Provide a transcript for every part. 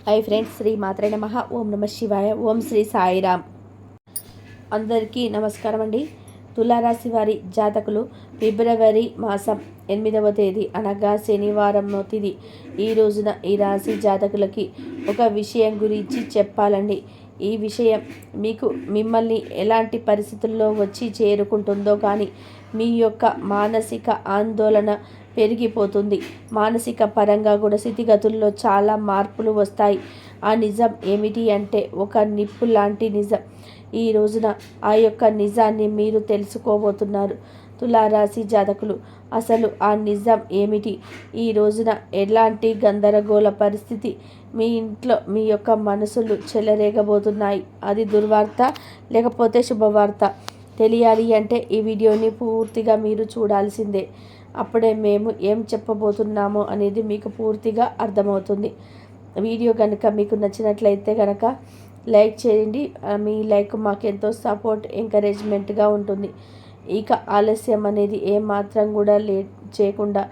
Hi friends, Shri మాత్రే నమః. ఓం నమ శివాయ. ఓం శ్రీ సాయిరామ్. అందరికీ నమస్కారం అండి. తులారాశి వారి జాతకులు ఫిబ్రవరి మాసం 8వ తేదీ అనగా శనివారం తిథి ఈ రోజున ఈ రాశి జాతకులకి ఒక విషయం గురించి చెప్పాలండి. ఈ విషయం మిమ్మల్ని ఎలాంటి పరిస్థితుల్లో వచ్చి చేరుకుంటుందో కానీ మీ యొక్క మానసిక ఆందోళన పెరిగిపోతుంది. మానసిక పరంగా కూడా స్థితిగతుల్లో చాలా మార్పులు వస్తాయి. ఆ నిజం ఏమిటి అంటే ఒక నిప్పు లాంటి నిజం. ఈ రోజున ఆ యొక్క నిజాన్ని మీరు తెలుసుకోబోతున్నారు. తులారాశి జాతకులు, అసలు ఆ నిజం ఏమిటి? ఈ రోజున ఎలాంటి గందరగోళ పరిస్థితి మీ ఇంట్లో మీ యొక్క మనసులు చెలరేగబోతున్నాయి? అది దుర్వార్త లేకపోతే శుభవార్త తెలియాలి అంటే ఈ వీడియోని పూర్తిగా మీరు చూడాల్సిందే. అప్పుడే మేము ఏం చెప్పబోతున్నామో అనేది మీకు పూర్తిగా అర్థమవుతుంది. వీడియో కనుక మీకు నచ్చినట్లయితే కనుక లైక్ చేయండి. మీ లైక్ మాకు ఎంతో సపోర్ట్, ఎంకరేజ్మెంట్గా ఉంటుంది. ఇక ఆలస్యం అనేది ఏమాత్రం కూడా లేట్ చేయకుండా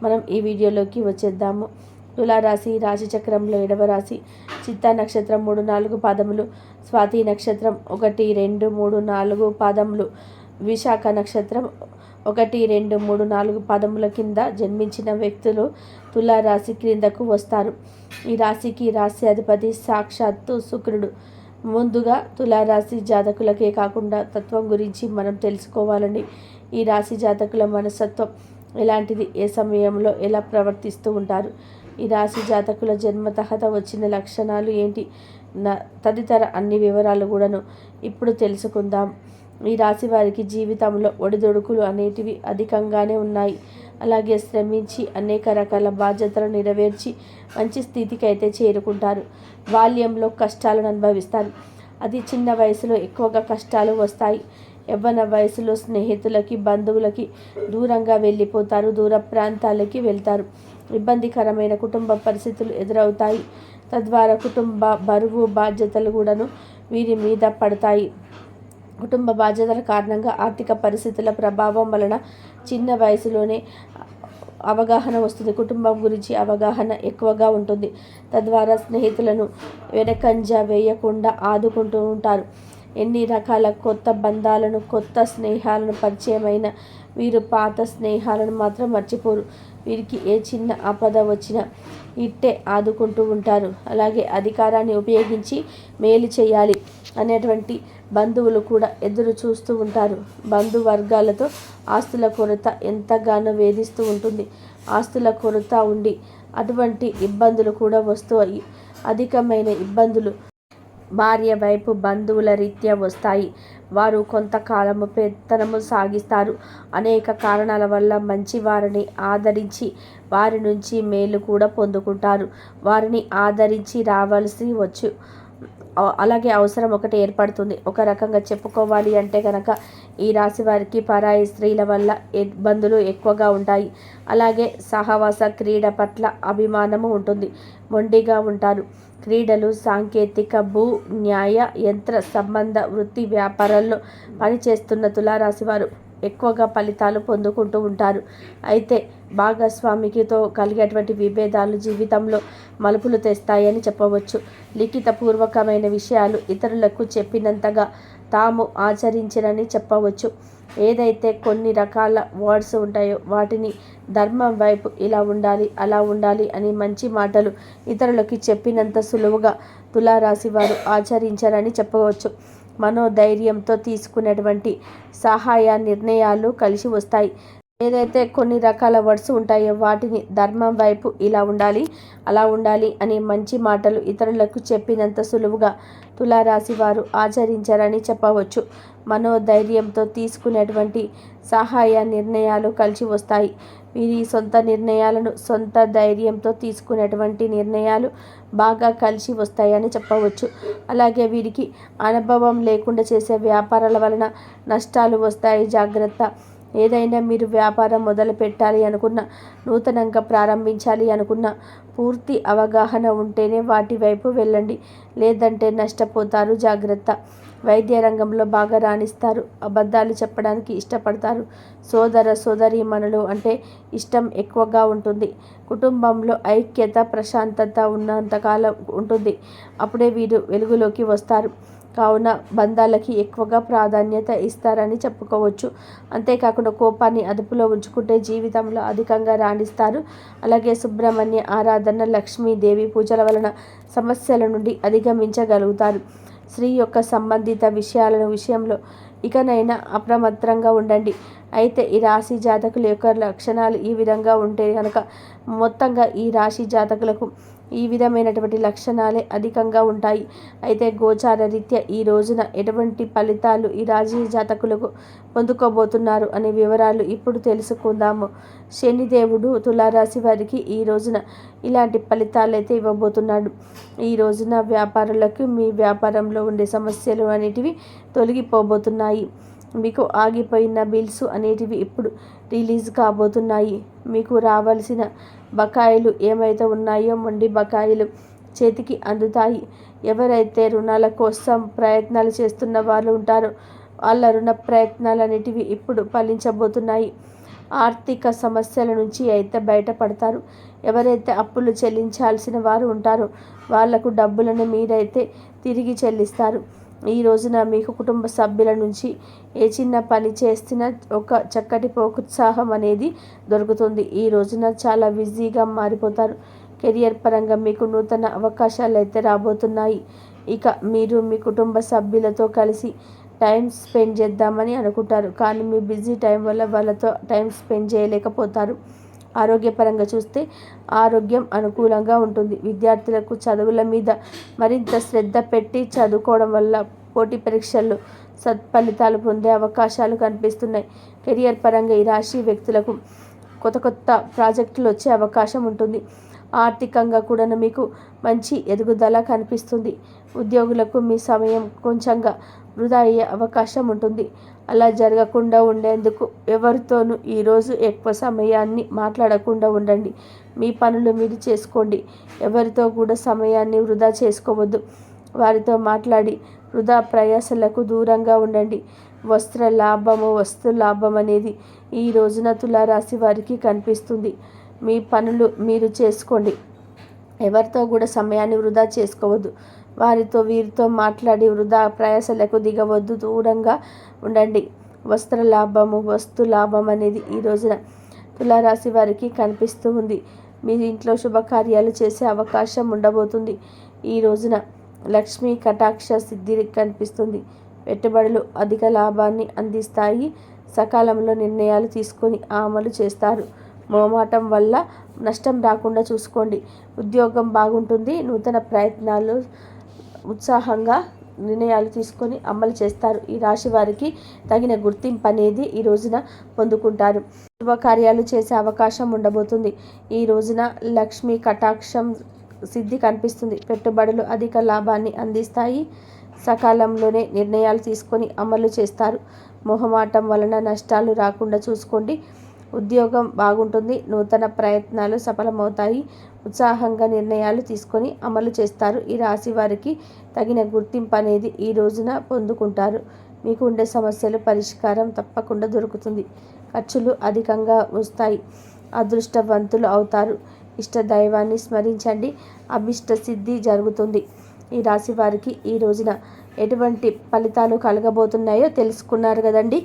మనం ఈ వీడియోలోకి వచ్చేద్దాము. తులారాశి రాశి చక్రంలో 7వ రాశి. చిత్తా నక్షత్రం 3, 4 పాదములు, స్వాతి నక్షత్రం 1, 2, 3, 4 పాదములు, విశాఖ నక్షత్రం 1, 2, 3, 4 పాదముల కింద జన్మించిన వ్యక్తులు తులారాశి క్రిందకు వస్తారు. ఈ రాశికి రాశ్యాధిపతి సాక్షాత్తు శుక్రుడు. ముందుగా తులారాశి జాతకులకే కాకుండా తత్వం గురించి మనం తెలుసుకోవాలండి. ఈ రాశి జాతకుల మనస్తత్వం ఎలాంటిది, ఏ సమయంలో ఎలా ప్రవర్తిస్తూ ఉంటారు, ఈ రాశి జాతకుల జన్మతహత వచ్చిన లక్షణాలు ఏంటి, తదితర అన్ని వివరాలు కూడాను ఇప్పుడు తెలుసుకుందాం. ఈ రాశి వారికి జీవితంలో ఒడిదొడుకులు అనేటివి అధికంగానే ఉన్నాయి. అలాగే శ్రమించి అనేక రకాల బాధ్యతలు నెరవేర్చి మంచి స్థితికి అయితే చేరుకుంటారు. బాల్యంలో కష్టాలను అనుభవిస్తారు. అది చిన్న వయసులో ఎక్కువగా కష్టాలు వస్తాయి. యవ్వన వయసులో స్నేహితులకి, బంధువులకి దూరంగా వెళ్ళిపోతారు. దూర ప్రాంతాలకి వెళ్తారు. ఇబ్బందికరమైన కుటుంబ పరిస్థితులు ఎదురవుతాయి. తద్వారా కుటుంబ బరువు బాధ్యతలు కూడాను వీరి మీద పడతాయి. కుటుంబ బాధ్యతల కారణంగా ఆర్థిక పరిస్థితుల ప్రభావం వలన చిన్న వయసులోనే అవగాహన వస్తుంది. కుటుంబం గురించి అవగాహన ఎక్కువగా ఉంటుంది. తద్వారా స్నేహితులను వెనకంజ వేయకుండా ఆదుకుంటూ ఉంటారు. ఎన్ని రకాల కొత్త బంధాలను, కొత్త స్నేహాలను పరిచయమైన వీరు పాత స్నేహాలను మాత్రం మర్చిపోరు. వీరికి ఏ చిన్న ఆపద వచ్చినా ఇట్టే ఆదుకుంటూ ఉంటారు. అలాగే అధికారాన్ని ఉపయోగించి మేలు చేయాలి అనేటువంటి బంధువులు కూడా ఎదురు చూస్తూ ఉంటారు. బంధువర్గాలతో ఆస్తుల కొరత ఎంతగానో వేధిస్తూ ఉంటుంది. ఆస్తుల కొరత ఉండి అటువంటి ఇబ్బందులు కూడా వస్తాయి. అధికమైన ఇబ్బందులు భార్య వైపు బంధువుల రీత్యా వస్తాయి. వారు కొంతకాలము పెత్తనము సాగిస్తారు. అనేక కారణాల వల్ల మంచి వారిని ఆదరించి వారి నుంచి మేలు కూడా పొందుకుంటారు. వారిని ఆదరించి రావాల్సి వచ్చు. అలాగే అవసరం ఒకటి ఏర్పడుతుంది. ఒక రకంగా చెప్పుకోవాలి అంటే కనుక ఈ రాశి వారికి పరాయి స్త్రీల వల్ల ఇబ్బందులు ఎక్కువగా ఉంటాయి. అలాగే సహవాస క్రీడ పట్ల అభిమానము ఉంటుంది. మొండిగా ఉంటారు. క్రీడలు, సాంకేతిక, భూ, న్యాయ, యంత్ర సంబంధ వృత్తి వ్యాపారాల్లో పనిచేస్తున్న తులారాశి వారు ఎక్కువగా ఫలితాలు పొందుకుంటూ ఉంటారు. అయితే భాగస్వామికితో కలిగేటువంటి విభేదాలు జీవితంలో మలుపులు తెస్తాయని చెప్పవచ్చు. లిఖితపూర్వకమైన విషయాలు ఇతరులకు చెప్పినంతగా తాము ఆచరించరని చెప్పవచ్చు. ఏదైతే కొన్ని రకాల వర్డ్స్ ఉంటాయో వాటిని ధర్మం వైపు ఇలా ఉండాలి, అలా ఉండాలి అని మంచి మాటలు ఇతరులకి చెప్పినంత సులువుగా తులారాశి వారు ఆచరించరని చెప్పవచ్చు. మనోధైర్యంతో తీసుకునేటువంటి సహాయ నిర్ణయాలు కలిసి వస్తాయి. ఏదైతే కొన్ని రకాల వర్డ్స్ ఉంటాయో వాటిని ధర్మం వైపు ఇలా ఉండాలి, అలా ఉండాలి అని మంచి మాటలు ఇతరులకు చెప్పినంత సులువుగా తులారాశి వారు ఆచరించారని చెప్పవచ్చు. మనోధైర్యంతో తీసుకునేటువంటి సహాయ నిర్ణయాలు కలిసి వస్తాయి. వీరి సొంత నిర్ణయాలను సొంత ధైర్యంతో తీసుకునేటువంటి నిర్ణయాలు బాగా కలిసి వస్తాయని చెప్పవచ్చు. అలాగే వీరికి అనుభవం లేకుండా చేసే వ్యాపారాల వలన నష్టాలు వస్తాయి. జాగ్రత్త. ఏదైనా మీరు వ్యాపారం మొదలు పెట్టాలి అనుకున్న, నూతనంగా ప్రారంభించాలి అనుకున్న పూర్తి అవగాహన ఉంటేనే వాటి వైపు వెళ్ళండి. లేదంటే నష్టపోతారు. జాగ్రత్త. వైద్య రంగంలో బాగా రాణిస్తారు. అబద్ధాలు చెప్పడానికి ఇష్టపడతారు. సోదర సోదరీమణులు అంటే ఇష్టం ఎక్కువగా ఉంటుంది. కుటుంబంలో ఐక్యత ప్రశాంతత ఉన్నంతకాలం ఉంటుంది. అప్పుడే వీరు వెలుగులోకి వస్తారు. కావున బంధాలకి ఎక్కువగా ప్రాధాన్యత ఇస్తారని చెప్పుకోవచ్చు. అంతేకాకుండా కోపాన్ని అదుపులో ఉంచుకుంటే జీవితంలో అధికంగా రాణిస్తారు. అలాగే సుబ్రహ్మణ్య ఆరాధన, లక్ష్మీదేవి పూజల వలన సమస్యల నుండి అధిగమించగలుగుతారు. స్త్రీ యొక్క సంబంధిత విషయంలో ఇకనైనా అప్రమత్తంగా ఉండండి. అయితే ఈ రాశి జాతకుల యొక్క లక్షణాలు ఈ విధంగా ఉంటే కనుక మొత్తంగా ఈ రాశి జాతకులకు ఈ విధమైనటువంటి లక్షణాలే అధికంగా ఉంటాయి. అయితే గోచార రీత్యా ఈ రోజున ఎటువంటి ఫలితాలు ఈ రాశి జాతకులకు పొందుకోబోతున్నారు అనే వివరాలు ఇప్పుడు తెలుసుకుందాము. శనిదేవుడు తులారాశి వారికి ఈ రోజున ఇలాంటి ఫలితాలు అయితే ఇవ్వబోతున్నాడు. ఈ రోజున వ్యాపారులకు మీ వ్యాపారంలో ఉండే సమస్యలు అనేటివి తొలగిపోబోతున్నాయి. మీకు ఆగిపోయిన బిల్స్ అనేటివి ఇప్పుడు రిలీజ్ కాబోతున్నాయి. మీకు రావాల్సిన బకాయిలు ఏమైతే ఉన్నాయో మొండి బకాయిలు చేతికి అందుతాయి. ఎవరైతే రుణాల కోసం ప్రయత్నాలు చేస్తున్న వాళ్ళు ఉంటారో వాళ్ళ రుణ ప్రయత్నాలు అనేటివి ఇప్పుడు ఫలించబోతున్నాయి. ఆర్థిక సమస్యల నుంచి అయితే బయటపడతారు. ఎవరైతే అప్పులు చెల్లించాల్సిన వారు ఉంటారో వాళ్లకు డబ్బులను మీరైతే తిరిగి చెల్లిస్తారు. ఈ రోజున మీకు కుటుంబ సభ్యుల నుంచి ఏ చిన్న పని చేస్తున్నా ఒక చక్కటి ప్రోత్సాహం అనేది దొరుకుతుంది. ఈ రోజున చాలా బిజీగా మారిపోతారు. కెరియర్ పరంగా మీకు నూతన అవకాశాలు అయితే రాబోతున్నాయి. ఇక మీరు మీ కుటుంబ సభ్యులతో కలిసి టైం స్పెండ్ చేద్దామని అనుకుంటారు. కానీ మీ బిజీ టైం వల్ల వాళ్ళతో టైం స్పెండ్ చేయలేకపోతారు. ఆరోగ్యపరంగా చూస్తే ఆరోగ్యం అనుకూలంగా ఉంటుంది. విద్యార్థులకు చదువుల మీద మరింత శ్రద్ధ పెట్టి చదువుకోవడం వల్ల పోటీ పరీక్షల్లో సత్ఫలితాలు పొందే అవకాశాలు కనిపిస్తున్నాయి. కెరియర్ పరంగా ఈ రాశి వ్యక్తులకు కొత్త ప్రాజెక్టులు వచ్చే అవకాశం ఉంటుంది. ఆర్థికంగా కూడా మీకు మంచి ఎదుగుదల కనిపిస్తుంది. ఉద్యోగులకు మీ సమయం కొంచెంగా వృధా అయ్యే అవకాశం ఉంటుంది. అలా జరగకుండా ఉండేందుకు ఎవరితోనూ ఈరోజు ఎక్కువ సమయాన్ని మాట్లాడకుండా ఉండండి. మీ పనులు మీరు చేసుకోండి. ఎవరితో కూడా సమయాన్ని వృధా చేసుకోవద్దు. వారితో మాట్లాడి వృధా ప్రయాసలకు దూరంగా ఉండండి. వస్త్ర లాభము, వస్తు లాభం అనేది ఈ రోజున తులారాశి వారికి కనిపిస్తుంది. మీ పనులు మీరు చేసుకోండి. ఎవరితో కూడా సమయాన్ని వృధా చేసుకోవద్దు. వారితో వీరితో మాట్లాడి వృధా ప్రయాసలకు దిగవద్దు. దూరంగా ఉండండి. వస్త్ర లాభము, వస్తు లాభం అనేది ఈ రోజున తులారాశి వారికి కనిపిస్తూ ఉంది. మీ ఇంట్లో శుభకార్యాలు చేసే అవకాశం ఉండబోతుంది. ఈ రోజున లక్ష్మీ కటాక్ష సిద్ధి కనిపిస్తుంది. పెట్టుబడులు అధిక లాభాన్ని అందిస్తాయి. సకాలంలో నిర్ణయాలు తీసుకొని అమలు చేస్తారు. మోమాటం వల్ల నష్టం రాకుండా చూసుకోండి. ఉద్యోగం బాగుంటుంది. నూతన ప్రయత్నాలు ఉత్సాహంగా నిర్ణయాలు తీసుకొని అమలు చేస్తారు. ఈ రాశి వారికి తగిన గుర్తింపు అనేది ఈ రోజున పొందుకుంటారు. శుభకార్యాలు చేసే అవకాశం ఉండబోతుంది. ఈ రోజున లక్ష్మీ కటాక్షం సిద్ధి కనిపిస్తుంది. పెట్టుబడులు అధిక లాభాన్ని అందిస్తాయి. సకాలంలోనే నిర్ణయాలు తీసుకొని అమలు చేస్తారు. మొహమాటం వలన నష్టాలు రాకుండా చూసుకోండి. ఉద్యోగం బాగుంటుంది. నూతన ప్రయత్నాలు సఫలమవుతాయి. ఉత్సాహంగా నిర్ణయాలు తీసుకొని అమలు చేస్తారు. ఈ రాశి వారికి తగిన గుర్తింపు అనేది ఈ రోజున పొందుకుంటారు. మీకు ఉండే సమస్యలు పరిష్కారం తప్పకుండా దొరుకుతుంది. ఖర్చులు అధికంగా వస్తాయి. అదృష్టవంతులు అవుతారు. ఇష్ట దైవాన్ని స్మరించండి. అభిష్ట సిద్ధి జరుగుతుంది. ఈ రాశి వారికి ఈ రోజున ఎటువంటి ఫలితాలు కలగబోతున్నాయో తెలుసుకున్నారు కదండి.